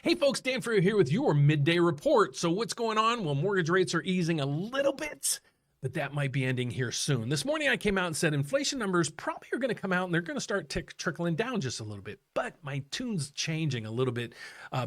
Hey folks, Dan Frio here with your midday report. So what's going on? Well, mortgage rates are easing a little bit, but that might be ending here soon. This morning I came out and said inflation numbers probably are going to come out and they're going to start trickling down just a little bit. But my tune's changing a little bit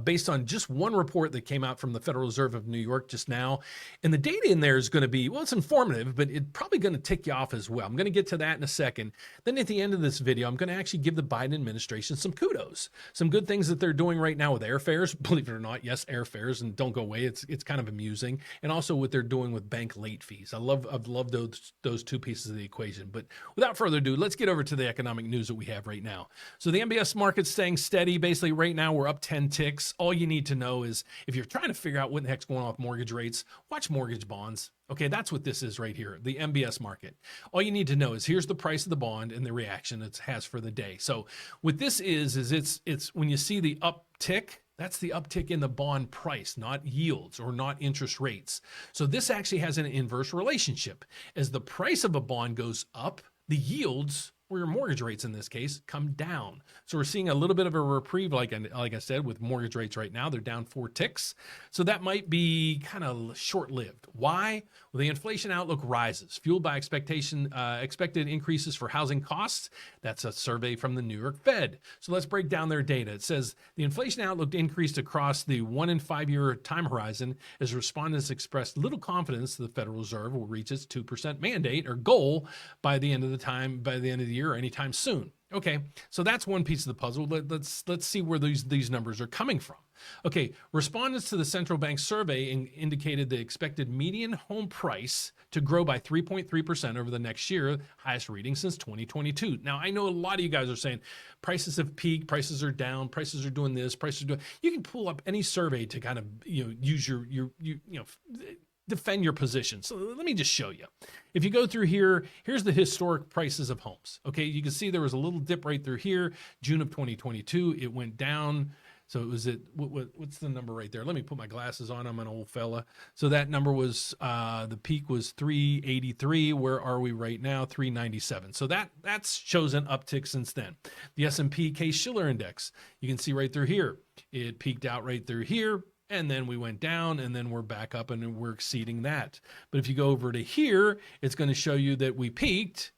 based on just one report that came out from the Federal Reserve of New York just now. And the data in there is going to be, well, it's informative, but it's probably going to tick you off as well. I'm going to get to that in a second. Then at the end of this video, I'm going to actually give the Biden administration some kudos, some good things that they're doing right now with airfares. Believe it or not, yes, airfares, and don't go away. It's kind of amusing. And also what they're doing with bank late fees. I've loved those two pieces of the equation. But without further ado, let's get over to the economic news that we have right now. So the MBS market's staying steady. Basically, right now we're up 10 ticks. All you need to know is if you're trying to figure out what the heck's going on with mortgage rates, watch mortgage bonds. Okay, that's what this is right here, the MBS market. All you need to know is here's the price of the bond and the reaction it has for the day. So what this is it's when you see the uptick, that's the uptick in the bond price, not yields or not interest rates. So this actually has an inverse relationship. As the price of a bond goes up, the yields, or your mortgage rates in this case, come down. So we're seeing a little bit of a reprieve, like I said, with mortgage rates right now. They're down 4 ticks. So that might be kind of short-lived. Why? Well, the inflation outlook rises, fueled by expected increases for housing costs. That's a survey from the New York Fed. So let's break down their data. It says the inflation outlook increased across the 1 and 5 year time horizon as respondents expressed little confidence the Federal Reserve will reach its 2% mandate or goal by the end of the year or anytime soon. Okay, so that's one piece of the puzzle. Let's see where these numbers are coming from. Okay, respondents to the central bank survey indicated the expected median home price to grow by 3.3% over the next year, highest reading since 2022. Now, I know a lot of you guys are saying prices have peaked, prices are down, prices are doing this, prices are doing. You can pull up any survey to kind of use your defend your position. So let me just show you. If you go through here, here's the historic prices of homes. Okay, you can see there was a little dip right through here, June of 2022. It went down. So it was what's the number right there? Let me put my glasses on. I'm an old fella. So that number was, the peak was 383. Where are we right now? 397. So that shows an uptick since then. The S&P Case-Shiller Index, you can see right through here. It peaked out right through here. And then we went down and then we're back up and we're exceeding that. But if you go over to here, it's going to show you that we peaked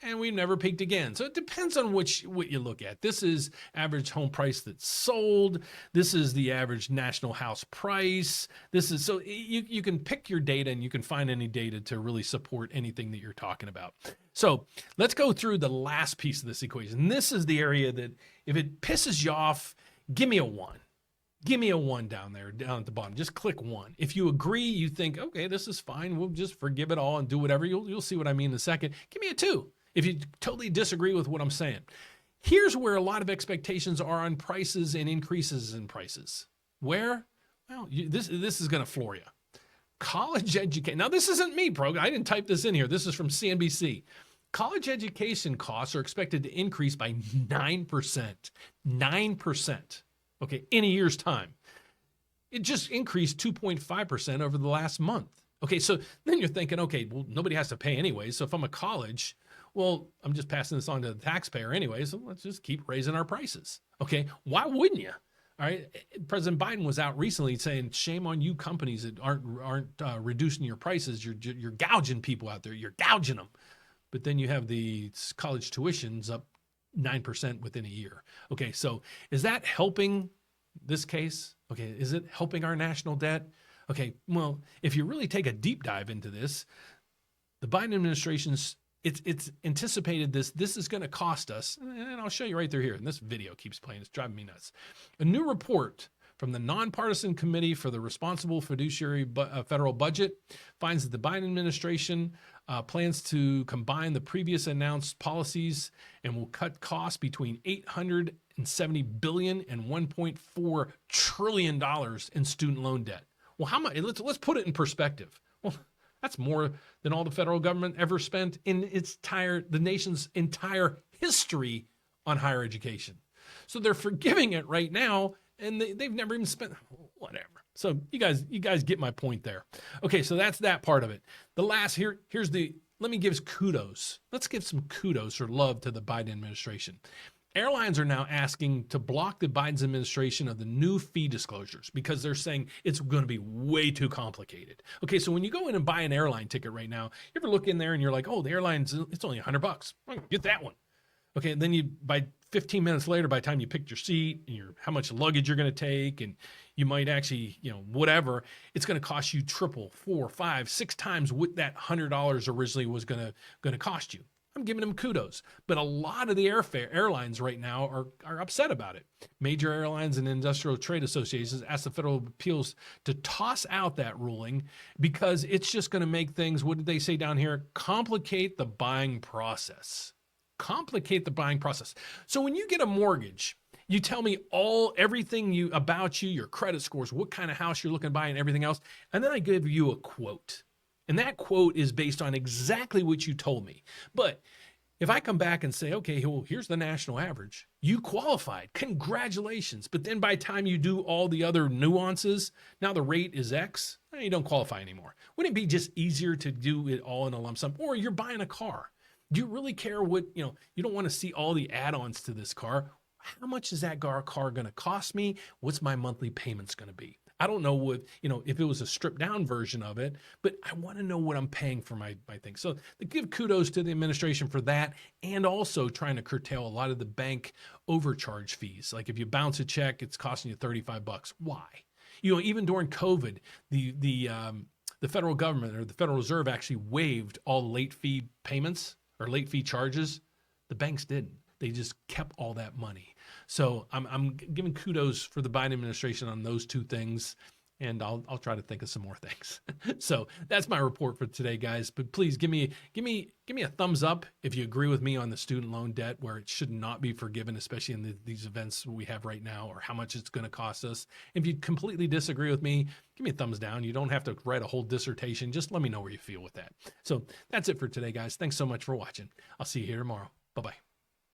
and we never peaked again. So it depends on what you look at. This is average home price that's sold. This is the average national house price. So you can pick your data and you can find any data to really support anything that you're talking about. So let's go through the last piece of this equation. This is the area that if it pisses you off, give me a 1. Give me a 1 down there, down at the bottom. Just click 1. If you agree, you think, okay, this is fine. We'll just forgive it all and do whatever. You'll see what I mean in a second. Give me a 2. If you totally disagree with what I'm saying. Here's where a lot of expectations are on prices and increases in prices. Where? Well, this is going to floor you. College education. Now, this isn't me, I didn't type this in here. This is from CNBC. College education costs are expected to increase by 9%. 9%. Okay, in a year's time. It just increased 2.5% over the last month. Okay, so then you're thinking, okay, well, nobody has to pay anyway. So if I'm a college, well, I'm just passing this on to the taxpayer anyway. So let's just keep raising our prices. Okay, why wouldn't you? All right, President Biden was out recently saying, shame on you companies that aren't reducing your prices. You're gouging people out there. You're gouging them. But then you have the college tuitions up 9% within a year. Okay, so is that helping this case? Okay, is it helping our national debt? Okay, well, if you really take a deep dive into this, the Biden administration's it's anticipated this is going to cost us, and I'll show you right through here. And this video keeps playing; it's driving me nuts. A new report from the Nonpartisan Committee for the Responsible Fiduciary Federal Budget finds that the Biden administration plans to combine the previous announced policies and will cut costs between $870 billion and $1.4 trillion in student loan debt. Well, how much? Let's put it in perspective. Well, that's more than all the federal government ever spent in the nation's entire history on higher education. So they're forgiving it right now, and they've never even spent whatever. So you guys get my point there. Okay, so that's that part of it. The last let me give kudos. Let's give some kudos or love to the Biden administration. Airlines are now asking to block the Biden's administration of the new fee disclosures because they're saying it's going to be way too complicated. Okay, so when you go in and buy an airline ticket right now, you ever look in there and you're like, oh, the airline's, it's only $100. Get that one. Okay, and then you, by 15 minutes later, by the time you picked your seat and how much luggage you're going to take, and you might actually, whatever, it's going to cost you triple, 4, 5, 6 times what that $100 originally was going to cost you. I'm giving them kudos, but a lot of the airlines right now are upset about it. Major airlines and industrial trade associations asked the federal appeals to toss out that ruling because it's just going to make things, what did they say down here? Complicate the buying process. Complicate the buying process. So when you get a mortgage, you tell me everything about you, your credit scores, what kind of house you're looking to buy and everything else, and then I give you a quote. And that quote is based on exactly what you told me. But if I come back and say, okay, well, here's the national average, you qualified, congratulations. But then by the time you do all the other nuances, now the rate is X, you don't qualify anymore. Wouldn't it be just easier to do it all in a lump sum? Or you're buying a car. Do you really care what, you don't want to see all the add-ons to this car. How much is that car going to cost me? What's my monthly payments going to be? I don't know what, if it was a stripped down version of it, but I want to know what I'm paying for my thing. So they give kudos to the administration for that, and also trying to curtail a lot of the bank overcharge fees. Like if you bounce a check, it's costing you $35. Why? Even during COVID, the federal government or the Federal Reserve actually waived all late fee payments or late fee charges. The banks didn't. They just kept all that money. So I'm giving kudos for the Biden administration on those two things, and I'll try to think of some more things. So that's my report for today, guys. But please give me a thumbs up if you agree with me on the student loan debt, where it should not be forgiven, especially in these events we have right now, or how much it's going to cost us. If you completely disagree with me, give me a thumbs down. You don't have to write a whole dissertation. Just let me know where you feel with that. So that's it for today, guys. Thanks so much for watching. I'll see you here tomorrow. Bye-bye.